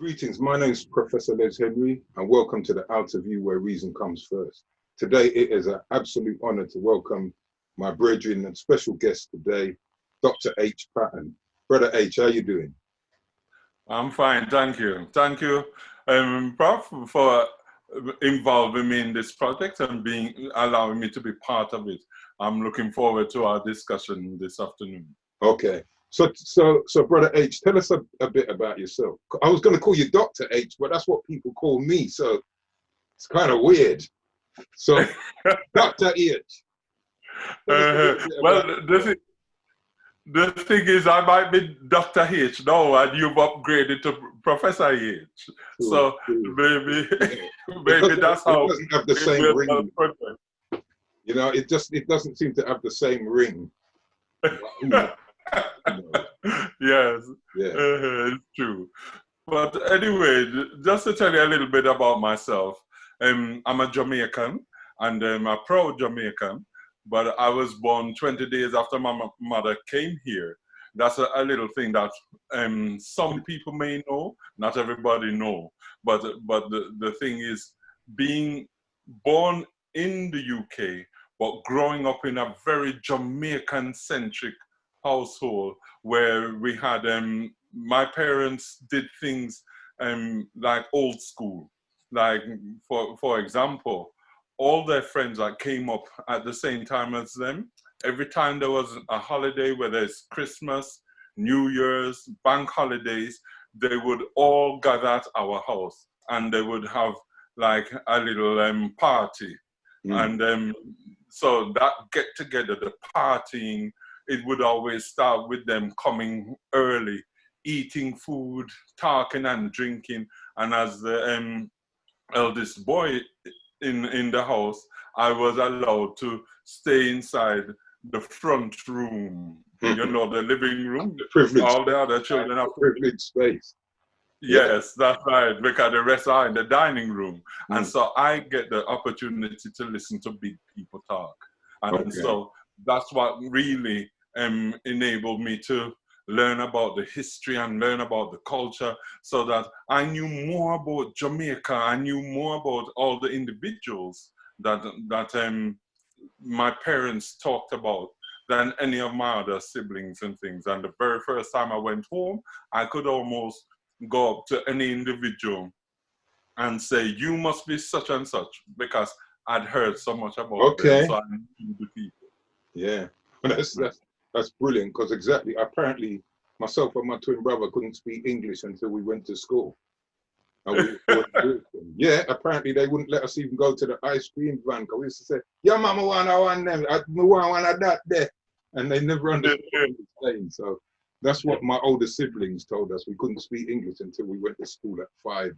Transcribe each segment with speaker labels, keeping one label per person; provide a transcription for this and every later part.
Speaker 1: Greetings, my name is Professor Les Henry and welcome to the Outerview where reason comes first. Today it is an absolute honor to welcome my brethren and special guest today, Dr. H. Patten. Brother H, how you doing?
Speaker 2: I'm fine, thank you. Thank you, Prof, for involving me in this project and allowing me to be part of it. I'm looking forward to our discussion this afternoon.
Speaker 1: Okay. So Brother H, tell us a bit about yourself. I was going to call you Dr. H, but that's what people call me, so it's kind of weird. So, Dr. H.
Speaker 2: Well, the thing is, I might be Dr. H now, and you've upgraded to Professor H.
Speaker 1: True,
Speaker 2: so
Speaker 1: true.
Speaker 2: maybe,
Speaker 1: Yeah.
Speaker 2: maybe that's how
Speaker 1: it doesn't have the same ring. You know, it doesn't seem to have the same ring.
Speaker 2: Yes,
Speaker 1: yeah.
Speaker 2: It's true. But anyway, just to tell you a little bit about myself, I'm a Jamaican and I'm a proud Jamaican, but I was born 20 days after my mother came here. That's a little thing that some people may know, not everybody know. But the thing is, being born in the UK, but growing up in a very Jamaican-centric household where we had my parents did things like old school. Like for example, all their friends that came up at the same time as them, every time there was a holiday, whether it's Christmas, New Year's, bank holidays, they would all gather at our house and they would have like a little party. And so that get together, the partying, it would always start with them coming early, eating food, talking and drinking. And as the eldest boy in the house, I was allowed to stay inside the front room, you know, the living room. All the other children have
Speaker 1: privileged space.
Speaker 2: Yes, that's right, because the rest are in the dining room. And so I get the opportunity to listen to big people talk. And so that's what really enabled me to learn about the history and learn about the culture, so that I knew more about Jamaica. I knew more about all the individuals that my parents talked about than any of my other siblings and things. And the very first time I went home, I could almost go up to any individual and say, you must be such and such, because I'd heard so much about them, so I knew the people.
Speaker 1: Yeah, that's brilliant, because exactly, apparently myself and my twin brother couldn't speak English until we went to school. And yeah, apparently they wouldn't let us even go to the ice cream van, because we used to say, yeah, mama, I want them, I want that there. And they never understood what we were saying. So that's what my older siblings told us. We couldn't speak English until we went to school at 5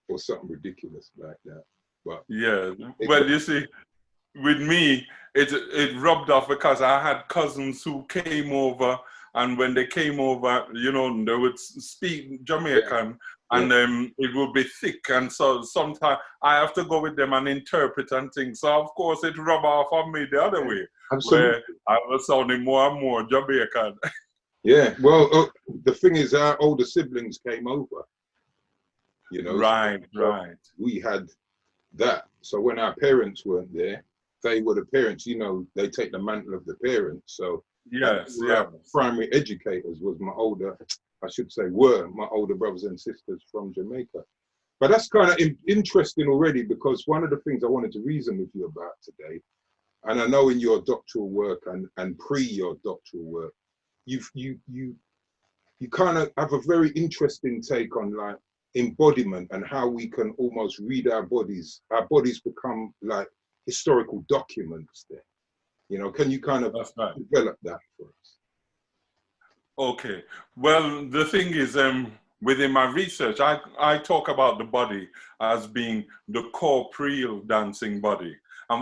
Speaker 1: or something ridiculous like that. But
Speaker 2: yeah, well, you see, with me, it rubbed off, because I had cousins who came over, and when they came over, you know, they would speak Jamaican, and it would be thick, and so sometimes I have to go with them and interpret and things. So of course it rubbed off on me the other way, where I was sounding more and more Jamaican.
Speaker 1: Yeah, well, the thing is, our older siblings came over, you know.
Speaker 2: Right,
Speaker 1: so
Speaker 2: right.
Speaker 1: We had that. So when our parents weren't there, they were the parents, you know, they take the mantle of the parents. So
Speaker 2: yes,
Speaker 1: our primary educators was my older, I should say, were my older brothers and sisters from Jamaica. But that's kind of interesting already, because one of the things I wanted to reason with you about today, and I know in your doctoral work and pre your doctoral work, you kind of have a very interesting take on like embodiment and how we can almost read our bodies. Our bodies become like historical documents there. You know, can you kind of develop that for us?
Speaker 2: Okay, well, the thing is, within my research, I talk about the body as being the corporeal dancing body. And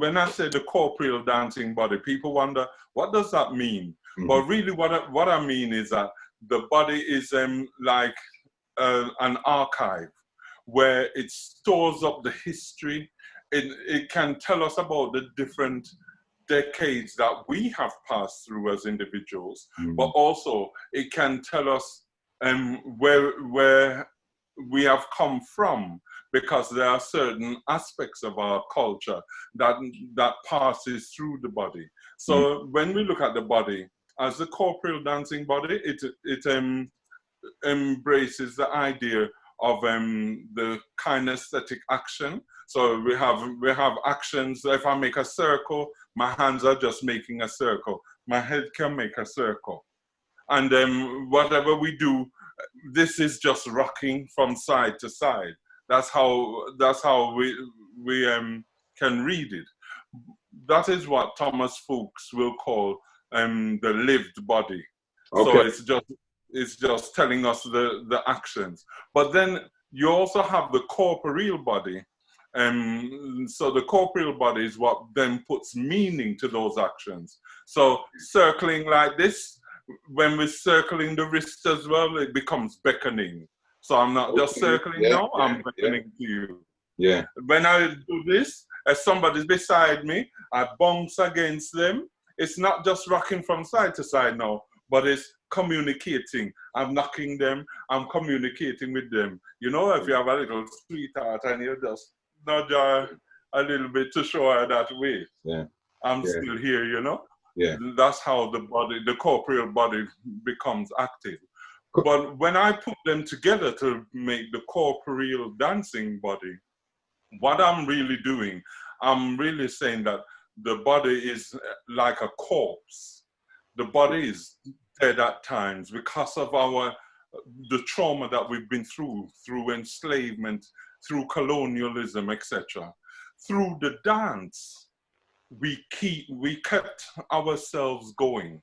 Speaker 2: when I say the corporeal dancing body, people wonder, what does that mean? But really what I mean is that the body is like an archive where it stores up the history. It can tell us about the different decades that we have passed through as individuals, but also it can tell us where we have come from, because there are certain aspects of our culture that passes through the body. So when we look at the body as the corporeal dancing body, it embraces the idea of the kinesthetic action. So we have actions. If I make a circle, my hands are just making a circle. My head can make a circle. And whatever we do, this is just rocking from side to side. That's how we can read it. That is what Thomas Fuchs will call the lived body. Okay. So it's just telling us the actions. But then you also have the corporeal body. So the corporeal body is what then puts meaning to those actions. So circling like this, when we're circling the wrist as well, it becomes beckoning. So I'm not just circling now, I'm beckoning to you. Yeah. When I do this, as somebody's beside me, I bounce against them. It's not just rocking from side to side now, but it's communicating. I'm knocking them, I'm communicating with them. You know, if you have a little sweetheart and you just nudge her a little bit to show her that way. Yeah. I'm still here, you know? Yeah. That's how the body, the corporeal body becomes active. But when I put them together to make the corporeal dancing body, what I'm really doing, I'm really saying that the body is like a corpse. The body is dead at times because of the trauma that we've been through enslavement, through colonialism, etc. Through the dance, we kept ourselves going.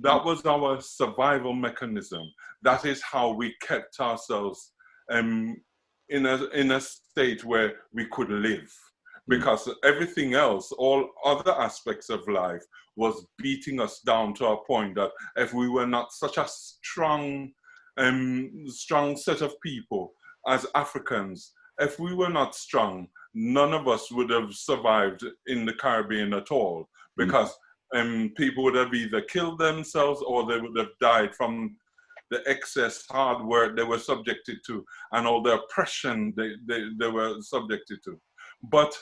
Speaker 2: That was our survival mechanism. That is how we kept ourselves in a state where we could live. Because everything else, all other aspects of life, was beating us down to a point that if we were not such a strong set of people as Africans, if we were not strong, none of us would have survived in the Caribbean at all, because people would have either killed themselves or they would have died from the excess hard work they were subjected to and all the oppression they were subjected to. But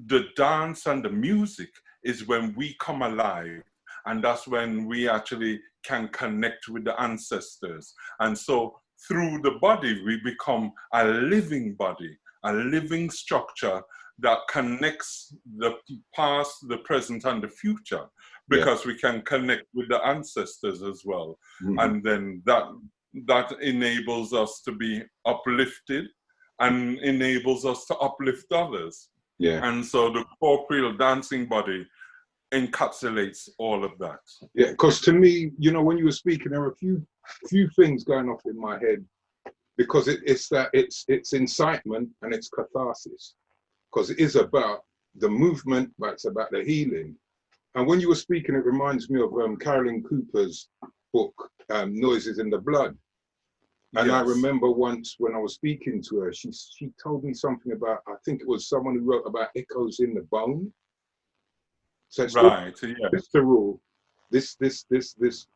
Speaker 2: the dance and the music is when we come alive, and that's when we actually can connect with the ancestors. And so through the body, we become a living body, a living structure that connects the past, the present, and the future, because we can connect with the ancestors as well. And then that enables us to be uplifted and enables us to uplift others. Yeah. And so the corporeal dancing body encapsulates all of that.
Speaker 1: Yeah, because to me, you know, when you were speaking, there were a few things going off in my head, because it's incitement and it's catharsis, because it is about the movement, but it's about the healing. And when you were speaking, it reminds me of Carolyn Cooper's book, Noises in the Blood. And I remember once when I was speaking to her, she told me something about, I think it was someone who wrote about echoes in the bone. So it's visceral, this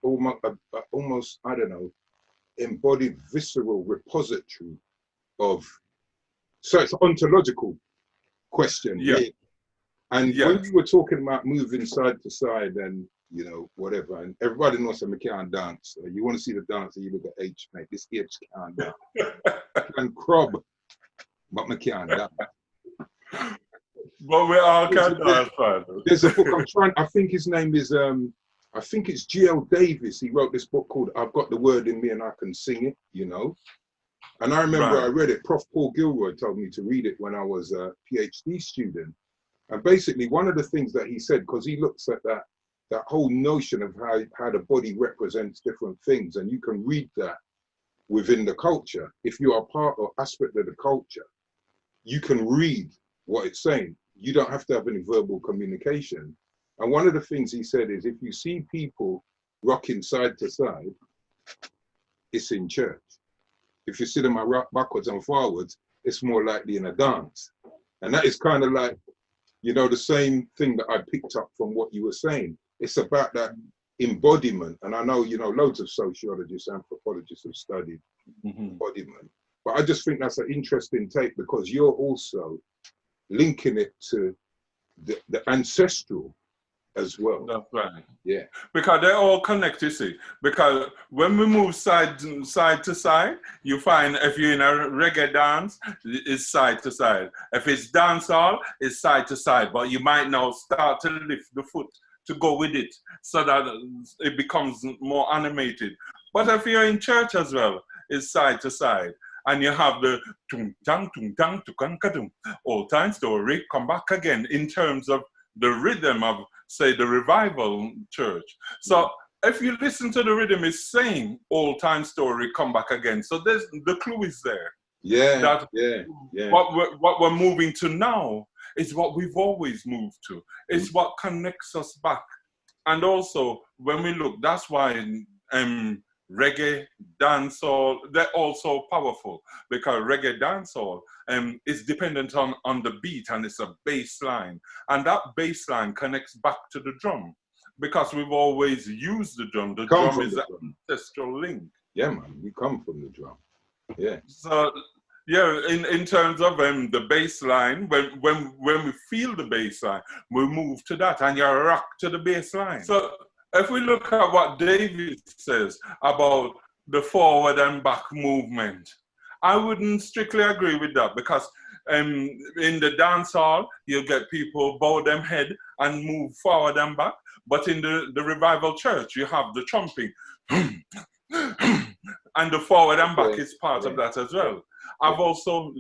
Speaker 1: almost, I don't know, embodied visceral repository of, so it's an ontological question. Yeah. And when you were talking about moving side to side and, you know, whatever, and everybody knows that I can't dance. You want to see the dancer, you look at H, mate. This H can't dance. Can crop, but I can't dance.
Speaker 2: But we all can dance.
Speaker 1: There's a book I think his name is, I think it's G.L. Davis. He wrote this book called I've Got the Word in Me and I Can Sing It, you know. And I remember I read it, Prof. Paul Gilroy told me to read it when I was a PhD student. And basically one of the things that he said, because he looks at that whole notion of how the body represents different things, and you can read that within the culture. If you are part or aspect of the culture, you can read what it's saying. You don't have to have any verbal communication. And one of the things he said is, if you see people rocking side to side, it's in church. If you see them rock backwards and forwards, it's more likely in a dance. And that is kind of like, you know, the same thing that I picked up from what you were saying. It's about that embodiment. And I know, you know, loads of sociologists, anthropologists have studied embodiment. But I just think that's an interesting take because you're also linking it to the ancestral as well.
Speaker 2: That's right.
Speaker 1: Yeah.
Speaker 2: Because they're all connected, see. Because when we move side to side, you find if you're in a reggae dance, it's side to side. If it's dancehall, it's side to side. But you might now start to lift the foot to go with it so that it becomes more animated. But if you're in church as well, it's side to side. And you have the tung tang tukang old time story come back again in terms of the rhythm of, say, the revival church. So if you listen to the rhythm, it's saying old time story come back again. So there's the clue is there.
Speaker 1: Yeah.
Speaker 2: That
Speaker 1: yeah.
Speaker 2: What we're moving to now is what we've always moved to. It's what connects us back. And also when we look, that's why reggae, dancehall, they're also powerful because reggae dancehall is dependent on the beat and it's a bass line. And that bass line connects back to the drum because we've always used the drum. The drum is an ancestral link.
Speaker 1: Yeah, man, we come from the drum. Yeah.
Speaker 2: So, yeah, in terms of the bass line, when we feel the bass line, we move to that and you rock to the bass line. So, if we look at what David says about the forward and back movement, I wouldn't strictly agree with that because in the dance hall, you get people bow them head and move forward and back. But in the revival church, you have the trumping. And the forward and back is part of that as well. I've also,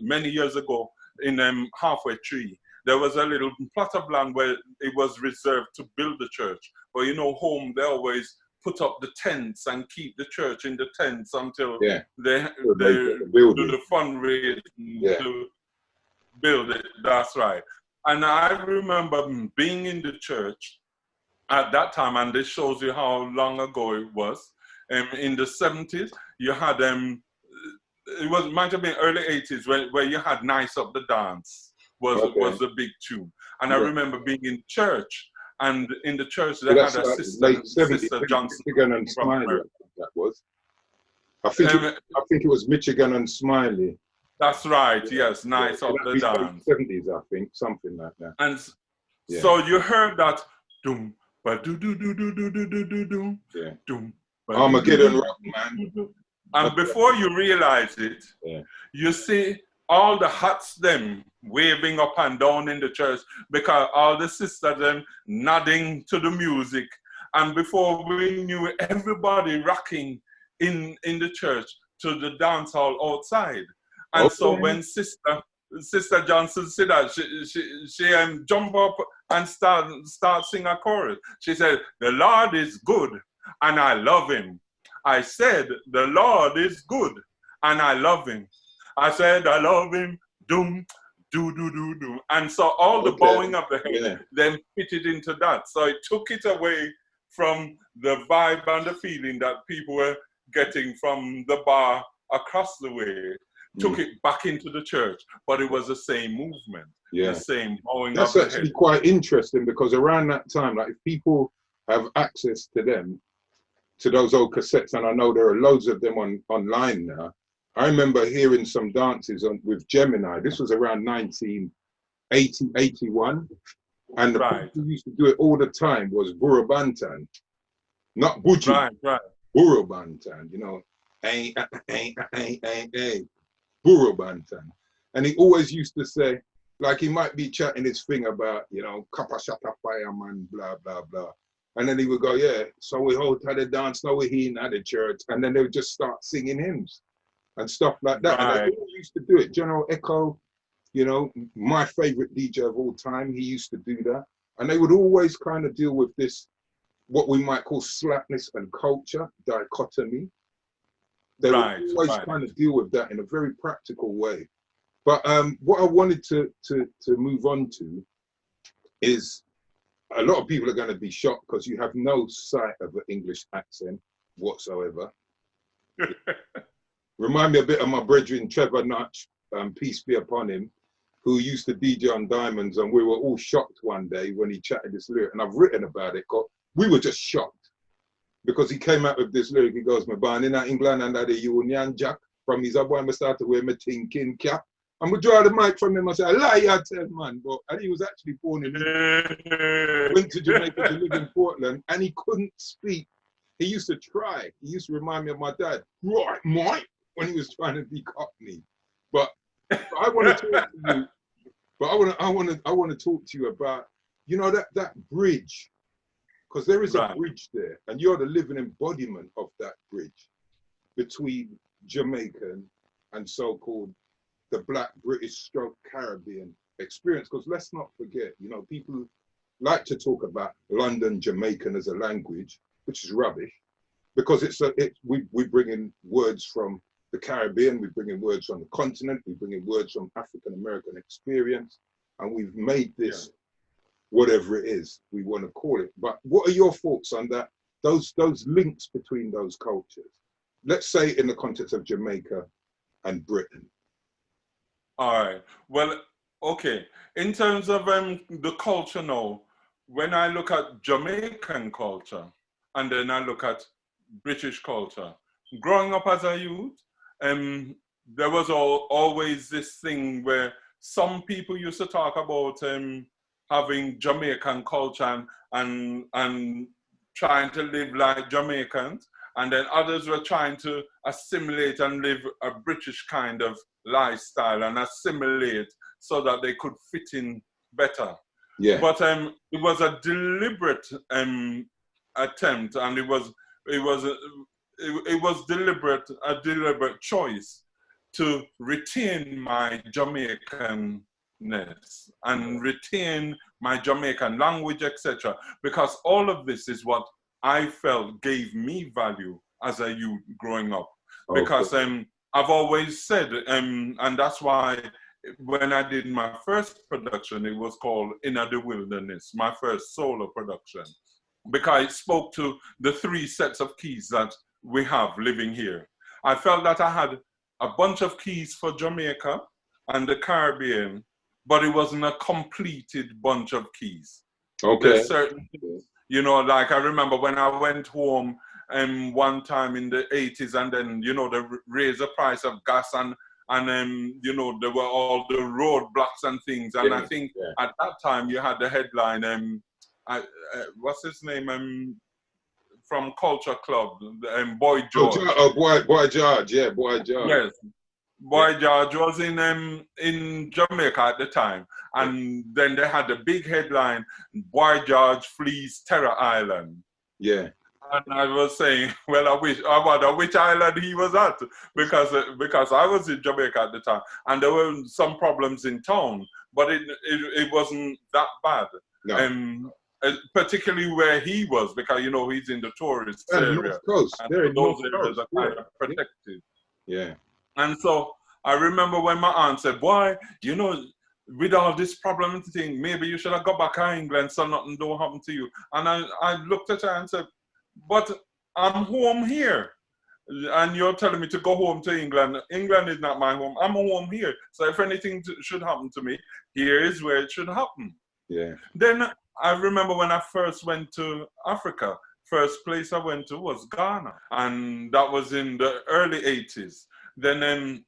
Speaker 2: many years ago in Halfway Tree, there was a little plot of land where it was reserved to build the church. But home, they always put up the tents and keep the church in the tents until they do the fundraising to build it. That's right. And I remember being in the church at that time, and this shows you how long ago it was. In the 70s, you had, might have been early 80s where you had Nice Up the Dance. Was a big tune. And I remember being in church, and in the church they had a sister Johnson.
Speaker 1: Michigan and Smiley, that was. I think it was Michigan and Smiley.
Speaker 2: That's right, yes, Nice Up the Dance.
Speaker 1: 70s, I think, something like that.
Speaker 2: And so you heard that doom, ba do do do do do do do do do.
Speaker 1: Yeah.
Speaker 2: Doom.
Speaker 1: Armageddon rock, man.
Speaker 2: And before you realize it, you see all the hats them waving up and down in the church because all the sisters them nodding to the music. And before we knew it, everybody rocking in the church to the dance hall outside. And so when Sister Johnson said that, she jump up and start sing a chorus. She said, "The Lord is good and I love him." I said, "The Lord is good and I love him." I said, "I love him, doom, do, do, do, do." And so all the bowing of the head then fitted into that. So it took it away from the vibe and the feeling that people were getting from the bar across the way, took it back into the church, but it was the same movement, the same bowing of the head. That's actually
Speaker 1: quite interesting because around that time, like if people have access to those old cassettes, and I know there are loads of them online now, I remember hearing some dances with Gemini. This was around 1980, 81. And the people who used to do it all the time was Burabantan. Not Buju.
Speaker 2: Right.
Speaker 1: Burabantan, Burabantan. And he always used to say, like he might be chatting his thing about, Kappa Shata Fireman, blah, blah, blah. And then he would go, so we hold to the dance, now we're here at the church. And then they would just start singing hymns and stuff like that. And they all used to do it. General Echo, my favorite DJ of all time, he used to do that. And they would always kind of deal with this, what we might call slackness and culture dichotomy. They would always kind of deal with that in a very practical way. But what I wanted to move on to is a lot of people are going to be shocked because you have no sight of an English accent whatsoever. Remind me a bit of my brethren, Trevor Nutch, peace be upon him, who used to DJ on Diamonds, and we were all shocked one day when he chatted this lyric, and I've written about it, because we were just shocked. Because he came out with this lyric, he goes, "Me born in England under the Union Jack, from his. I want to start to wear my thinking cap. And we draw the mic from him and say, I lie, I tell man. But and he was actually born in went to Jamaica to live in Portland, and he couldn't speak. He used to try. He used to remind me of my dad, right, Mike, when he was trying to be Cockney. But I want to talk to you. But I want to talk to you about, you know, that bridge, because there is a bridge there, and you're the living embodiment of that bridge between Jamaican and so-called the Black British stroke Caribbean experience. Because let's not forget, you know, people like to talk about London Jamaican as a language, which is rubbish, because we bring in words from the Caribbean, we bring in words from the continent, we bring in words from African American experience, and we've made this whatever it is we want to call it. But what are your thoughts on that? Those links between those cultures, let's say in the context of Jamaica and Britain.
Speaker 2: All right. Well, okay. In terms of the culture now, when I look at Jamaican culture and then I look at British culture, growing up as a youth, there was always this thing where some people used to talk about having Jamaican culture and trying to live like Jamaicans, and then others were trying to assimilate and live a British kind of lifestyle and assimilate so that they could fit in better. Yeah. But it was a deliberate attempt, and it was deliberate, a deliberate choice to retain my Jamaican and retain my Jamaican language, etc. Because all of this is what I felt gave me value as a youth growing up. Because I've always said, and that's why when I did my first production, it was called Inner the Wilderness, my first solo production, because it spoke to the three sets of keys that we have living here. I felt that I had a bunch of keys for Jamaica and the Caribbean, but it wasn't a completed bunch of keys. Okay. There's certain things, you know, like I remember when I went home one time in the 80s, and then, you know, they raised the price of gas, and you know, there were all the roadblocks and things. And I think at that time you had the headline, what's his name? From Culture Club, Boy George.
Speaker 1: Boy George, yeah, Boy George.
Speaker 2: Yes, Boy George was in Jamaica at the time, and then they had the big headline, Boy George flees Terror Island. Yeah. And I was saying, well, I wonder which island he was at, because I was in Jamaica at the time, and there were some problems in town, but it wasn't that bad. No. Particularly where he was, because, you know, he's in the tourist area. North Coast. And those areas are kind of protected. Yeah. And so I remember when my aunt said, boy, you know, with all this problem thing, maybe you should have got back to England so nothing don't happen to you. And I looked at her and said, but I'm home here. And you're telling me to go home to England. England is not my home. I'm home here. So if anything should happen to me, here is where it should happen. Yeah. Then I remember when I first went to Africa, first place I went to was Ghana. And that was in the early 80s. Then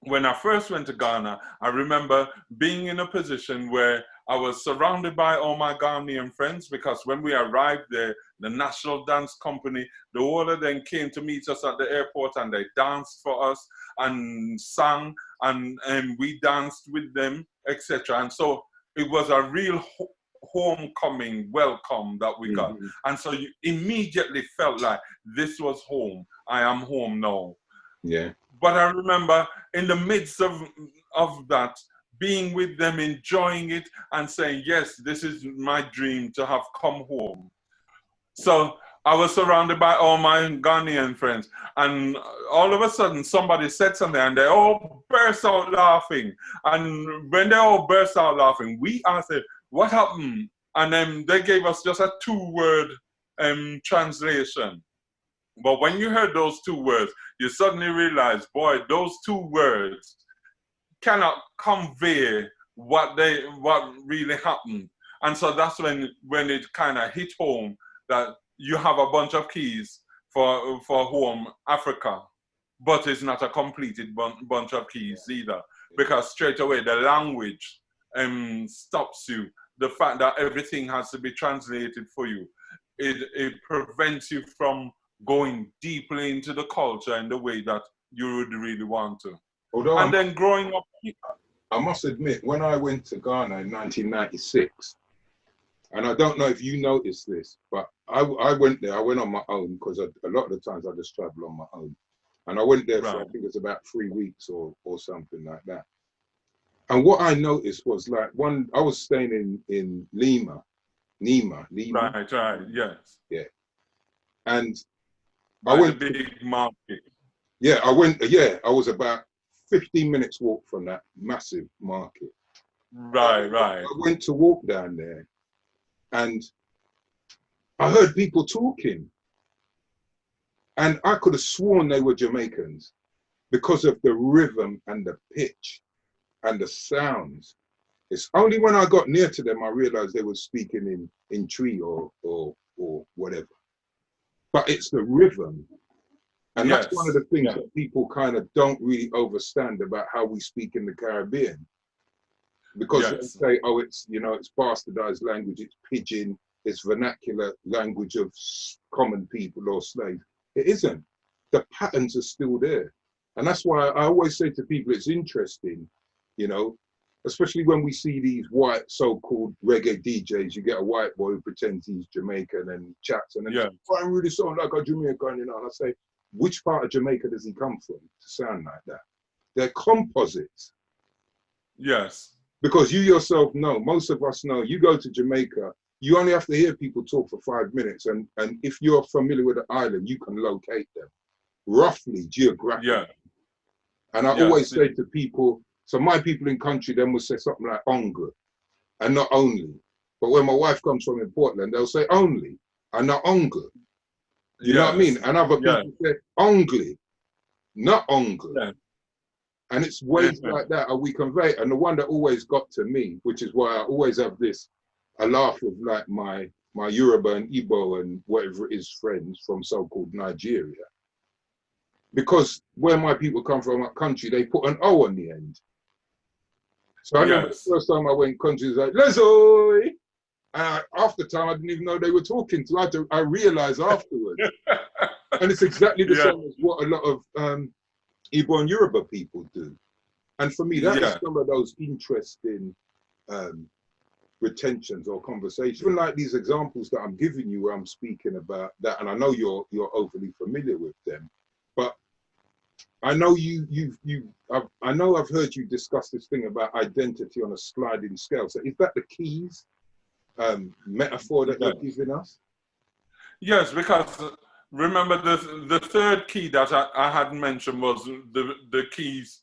Speaker 2: when I first went to Ghana, I remember being in a position where I was surrounded by all my Ghanaian friends, because when we arrived there, the National Dance Company, the whole of them came to meet us at the airport, and they danced for us and sang, and we danced with them, etc. And so it was a real homecoming welcome that we got. And so you immediately felt like this was home. I am home now. Yeah. But I remember in the midst of that, being with them, enjoying it, and saying, yes, this is my dream to have come home. So I was surrounded by all my Ghanaian friends, and all of a sudden somebody said something, and they all burst out laughing. And when they all burst out laughing, we asked them, what happened? And then they gave us just a 2-word translation. But when you heard those 2 words, you suddenly realize, boy, those 2 words cannot convey what really happened. And so that's when it kind of hit home that you have a bunch of keys for home, Africa. but it's not a completed bunch of keys either, because straight away the language stops you. The fact that everything has to be translated for you, it prevents you from going deeply into the culture in the way that you would really want to.
Speaker 1: Although
Speaker 2: and then growing up,
Speaker 1: I must admit, when I went to Ghana in 1996, and I don't know if you noticed this, but I went there, I went on my own, because a lot of the times I just travel on my own. And I went there for, I think it was about 3 weeks or something like that. And what I noticed was, like, I was staying in Lima.
Speaker 2: Right, yes.
Speaker 1: Yeah. And
Speaker 2: I went to the big market.
Speaker 1: Yeah, I was about 15 minutes walk from that massive market.
Speaker 2: Right.
Speaker 1: I went to walk down there and I heard people talking. And I could have sworn they were Jamaicans because of the rhythm and the pitch and the sounds. It's only when I got near to them I realized they were speaking in Tree or whatever. But it's the rhythm. And that's one of the things that people kind of don't really understand about how we speak in the Caribbean. Because they say, oh, it's, you know, it's bastardized language, it's pidgin, it's vernacular language of common people or slaves. It isn't. The patterns are still there. And that's why I always say to people, it's interesting, you know, especially when we see these white so-called reggae DJs, you get a white boy who pretends he's Jamaican and chats and then says, oh, I'm really sound like a Jamaican, you know, and I say, which part of Jamaica does he come from to sound like that? They're composites.
Speaker 2: Yes.
Speaker 1: Because you yourself know, most of us know, you go to Jamaica, you only have to hear people talk for 5 minutes. And if you're familiar with the island, you can locate them roughly geographically. Yeah. And I always say to people, so my people in country then will say something like onga, and not only. But when my wife comes from in Portland, they'll say only, and not onga. You know what I mean? And other people say ongly, not onga. Yeah. And it's ways like that how we convey it. And the one that always got to me, which is why I always have a laugh with like my Yoruba and Igbo and whatever it is friends from so-called Nigeria. Because where my people come from, our country, they put an O on the end. So I remember the first time I went country, it was like, Lezoy! And after time, I didn't even know they were talking to. I realized afterwards. And it's exactly the same as what a lot of Igbo and Yoruba people do. And for me, that is some of those interesting retentions or conversations. Even like these examples that I'm giving you where I'm speaking about that, and I know you're overly familiar with them, but I know I know I've heard you discuss this thing about identity on a sliding scale. So is that the keys metaphor that you're giving us? Yes,
Speaker 2: because remember the third key that I had mentioned was the keys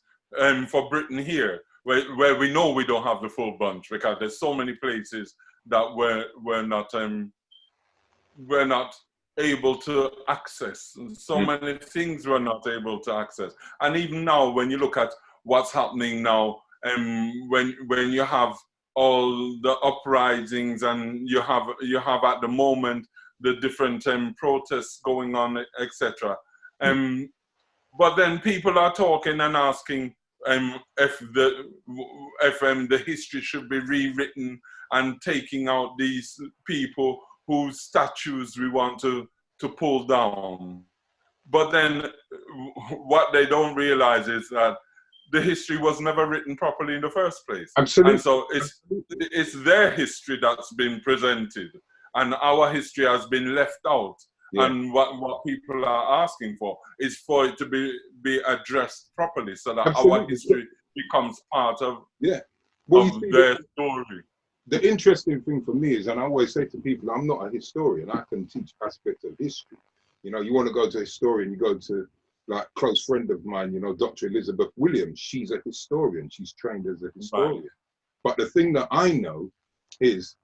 Speaker 2: for Britain here, where we know we don't have the full bunch because there's so many places that we're not able to access. So many things we're not able to access. And even now, when you look at what's happening now, when you have all the uprisings and you have at the moment the different protests going on, etc. But then people are talking and asking if the history should be rewritten and taking out these people whose statues we want to pull down. But then what they don't realize is that the history was never written properly in the first place.
Speaker 1: Absolutely.
Speaker 2: And so it's their history that's been presented and our history has been left out. Yeah. And what people are asking for is for it to be addressed properly so that our history becomes part of, their story.
Speaker 1: The interesting thing for me is, and I always say to people, I'm not a historian, I can teach aspects of history. You know, you want to go to a historian, you go to like a close friend of mine, you know, Dr. Elizabeth Williams, she's a historian, she's trained as a historian. Right. But the thing that I know is,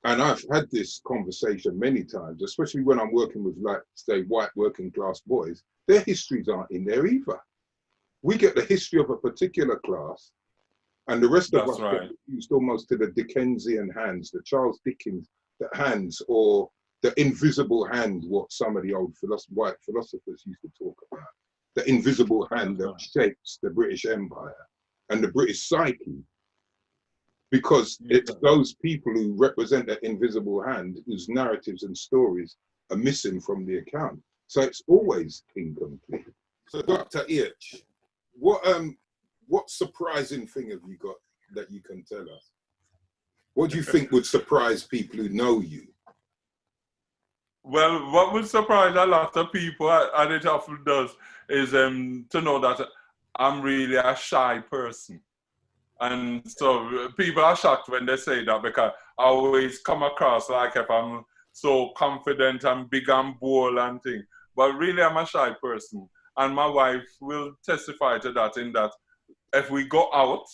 Speaker 1: and I've had this conversation many times, especially when I'm working with, like, say, white working class boys, their histories aren't in there either. We get the history of a particular class, and the rest of us get used almost to the Dickensian hands, the Charles Dickens hands, or the invisible hand, what some of the old white philosophers used to talk about. the invisible hand that shapes the British Empire and the British psyche, because it's those people who represent that invisible hand whose narratives and stories are missing from the account. So it's always incomplete. So Dr. H, what surprising thing have you got that you can tell us? What do you think would surprise people who know you?
Speaker 2: Well, what would surprise a lot of people, and it often does, is to know that I'm really a shy person. And so people are shocked when they say that, because I always come across like if I'm so confident and big and bold and thing. But really I'm a shy person. And my wife will testify to that, in that if we go out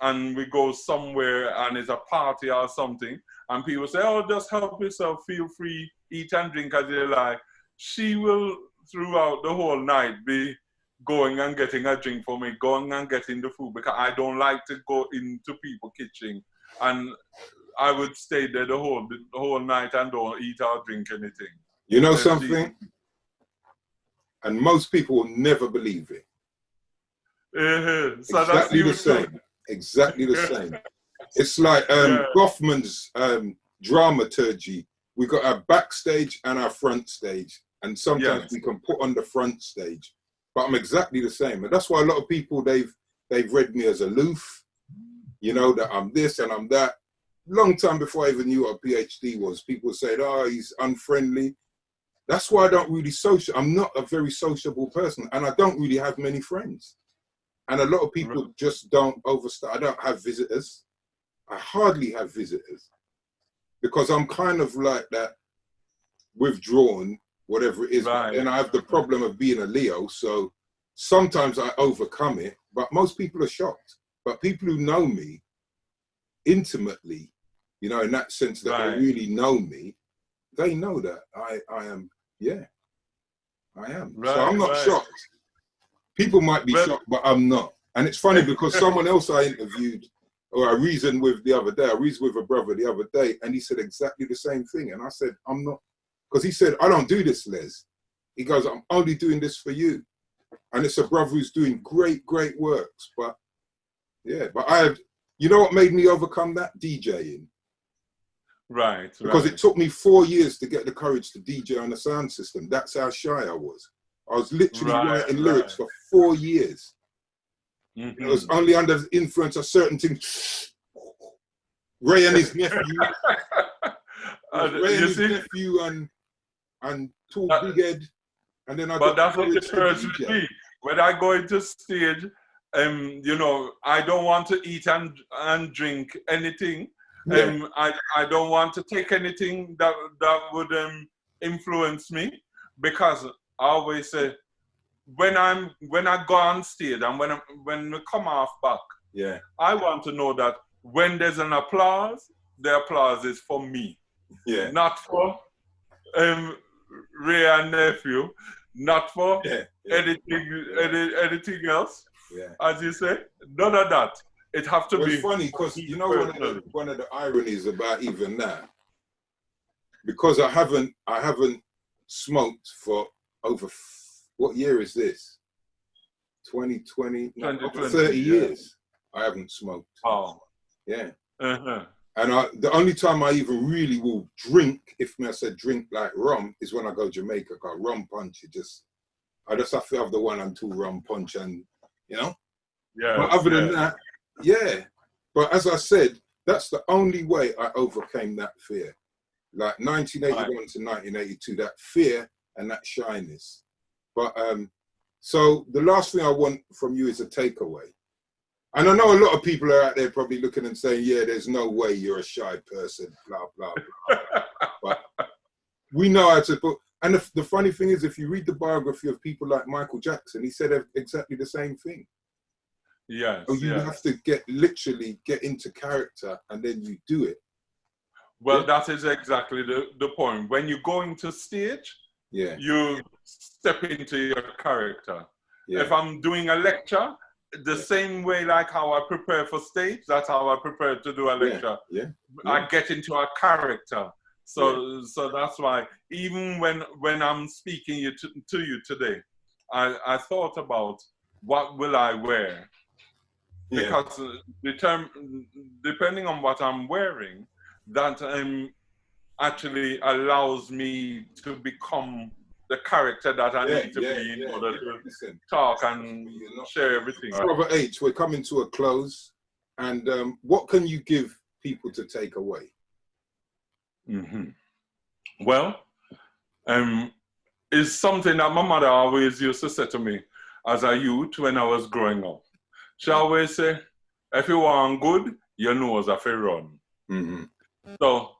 Speaker 2: and we go somewhere and it's a party or something, and people say, oh, just help yourself, feel free, eat and drink as you like, she will throughout the whole night be going and getting a drink for me, going and getting the food, because I don't like to go into people's kitchen. And I would stay there the whole night and don't eat or drink anything.
Speaker 1: You know something? And most people will never believe it.
Speaker 2: So
Speaker 1: exactly the same. Exactly the same. It's like Goffman's dramaturgy. We got our backstage and our front stage, and sometimes we can put on the front stage. But I'm exactly the same, and that's why a lot of people they've read me as aloof. You know, that I'm this and I'm that. Long time before I even knew what a PhD was, people said, "Oh, he's unfriendly." That's why I don't really I'm not a very sociable person, and I don't really have many friends. And a lot of people just don't overstart. I don't have visitors. I hardly have visitors, because I'm kind of like that, withdrawn, whatever it is.
Speaker 2: Right.
Speaker 1: And I have the problem of being a Leo, so sometimes I overcome it, but most people are shocked. But people who know me intimately, you know, in that sense that they really know me, they know that I am, I am. So I'm not shocked. People might be shocked, but I'm not. And it's funny because someone else I interviewed, or I reasoned with the other day, I reasoned with a brother the other day, and he said exactly the same thing. And I said, I'm not, because he said, I don't do this, Les. He goes, I'm only doing this for you. And it's a brother who's doing great, great works. But yeah, but I have, you know what made me overcome that? DJing.
Speaker 2: Right.
Speaker 1: Because it took me 4 years to get the courage to DJ on the sound system. That's how shy I was. I was literally writing lyrics for 4 years. It was only under the influence of certain things. Ray and his nephew. Ray and his nephew and Tall Big Ed. And then I
Speaker 2: but that's what occurs with me. When I go into stage, you know, I don't want to eat and drink anything. I don't want to take anything that would influence me, because I always say, when I go on stage and when we come off back, I want to know that when there's an applause, the applause is for me, not for Ray and nephew, not for anything else. As you say, none of that. It have to be.
Speaker 1: It's funny because you know one of the ironies about even that, because I haven't smoked for over, what year is this? 2020, over 30 years. I haven't smoked.
Speaker 2: Oh.
Speaker 1: Yeah. And the only time I even really will drink, if I said drink like rum, is when I go to Jamaica. Cause rum punch, I just have to have the 1 and 2 rum punch, and you know. Yeah. But other than that, But as I said, that's the only way I overcame that fear. Like 1981 to 1982, that fear and that shyness. But so the last thing I want from you is a takeaway. And I know a lot of people are out there probably looking and saying, yeah, there's no way you're a shy person, blah, blah, blah. But we know how to put, and the funny thing is, if you read the biography of people like Michael Jackson, he said exactly the same thing.
Speaker 2: Yes.
Speaker 1: You have to literally get into character, and then you do it.
Speaker 2: Well, that is exactly the point. When you go into stage, you step into your character. If I'm doing a lecture, the same way like how I prepare for stage, that's how I prepare to do a lecture. I get into a character. So that's why even when I'm speaking to you today, I thought about what will I wear, because depending on what I'm wearing, that actually allows me to become the character that I need to be in order to talk and share everything.
Speaker 1: Brother H, we're coming to a close, and what can you give people to take away?
Speaker 2: Well, it's something that my mother always used to say to me as a youth when I was growing up. She always say, if you want good, your nose have to run. So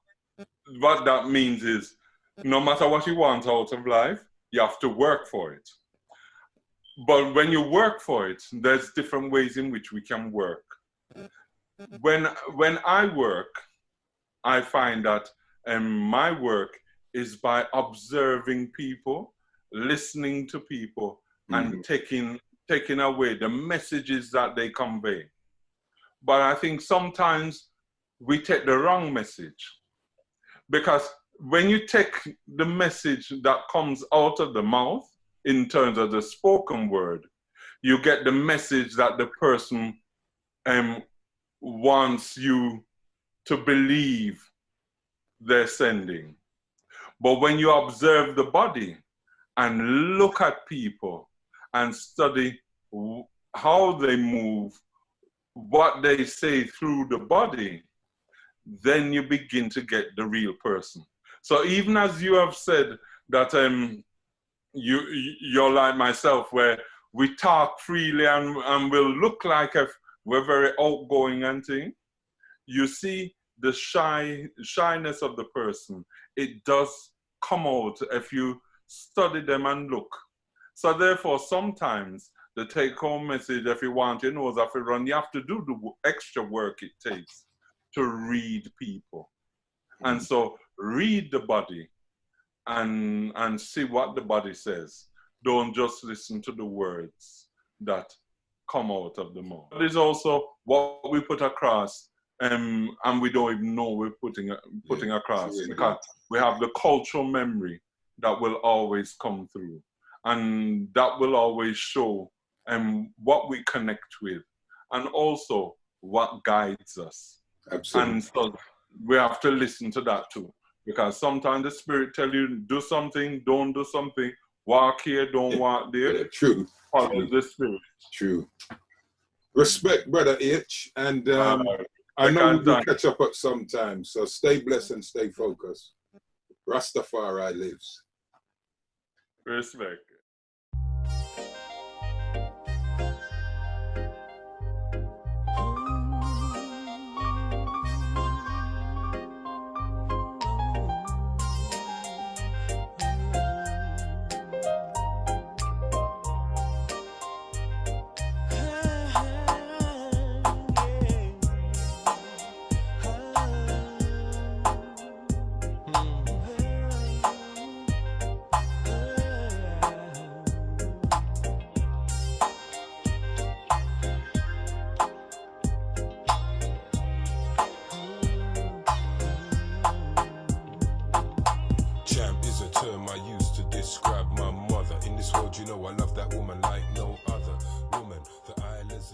Speaker 2: what that means is, no matter what you want out of life, you have to work for it. But when you work for it, there's different ways in which we can work. When I work, I find that my work is by observing people, listening to people, and taking away the messages that they convey. But I think sometimes we take the wrong message. Because when you take the message that comes out of the mouth, in terms of the spoken word, you get the message that the person wants you to believe they're sending. But when you observe the body and look at people and study how they move, what they say through the body, then you begin to get the real person. So even as you have said that you're like myself, where we talk freely and will look like if we're very outgoing and thing, you see the shyness of the person. It does come out if you study them and look. So therefore, sometimes the take-home message, if you want your nose off a run, you have to do the extra work it takes to read people. And so read the body and see what the body says. Don't just listen to the words that come out of the mouth. There's also what we put across, and we don't even know we're putting across, because we have the cultural memory that will always come through, and that will always show what we connect with, and also what guides us.
Speaker 1: Absolutely.
Speaker 2: And so we have to listen to that too, because sometimes the spirit tell you do something, don't do something, walk here, don't walk there.
Speaker 1: Yeah, true.
Speaker 2: Follow the spirit.
Speaker 1: True. Respect, Brother H, and I know we'll catch up at some time, so stay blessed and stay focused. Rastafari lives.
Speaker 2: Respect.
Speaker 3: Describe my mother. In this world, you know I love that woman like no other woman. The eyeless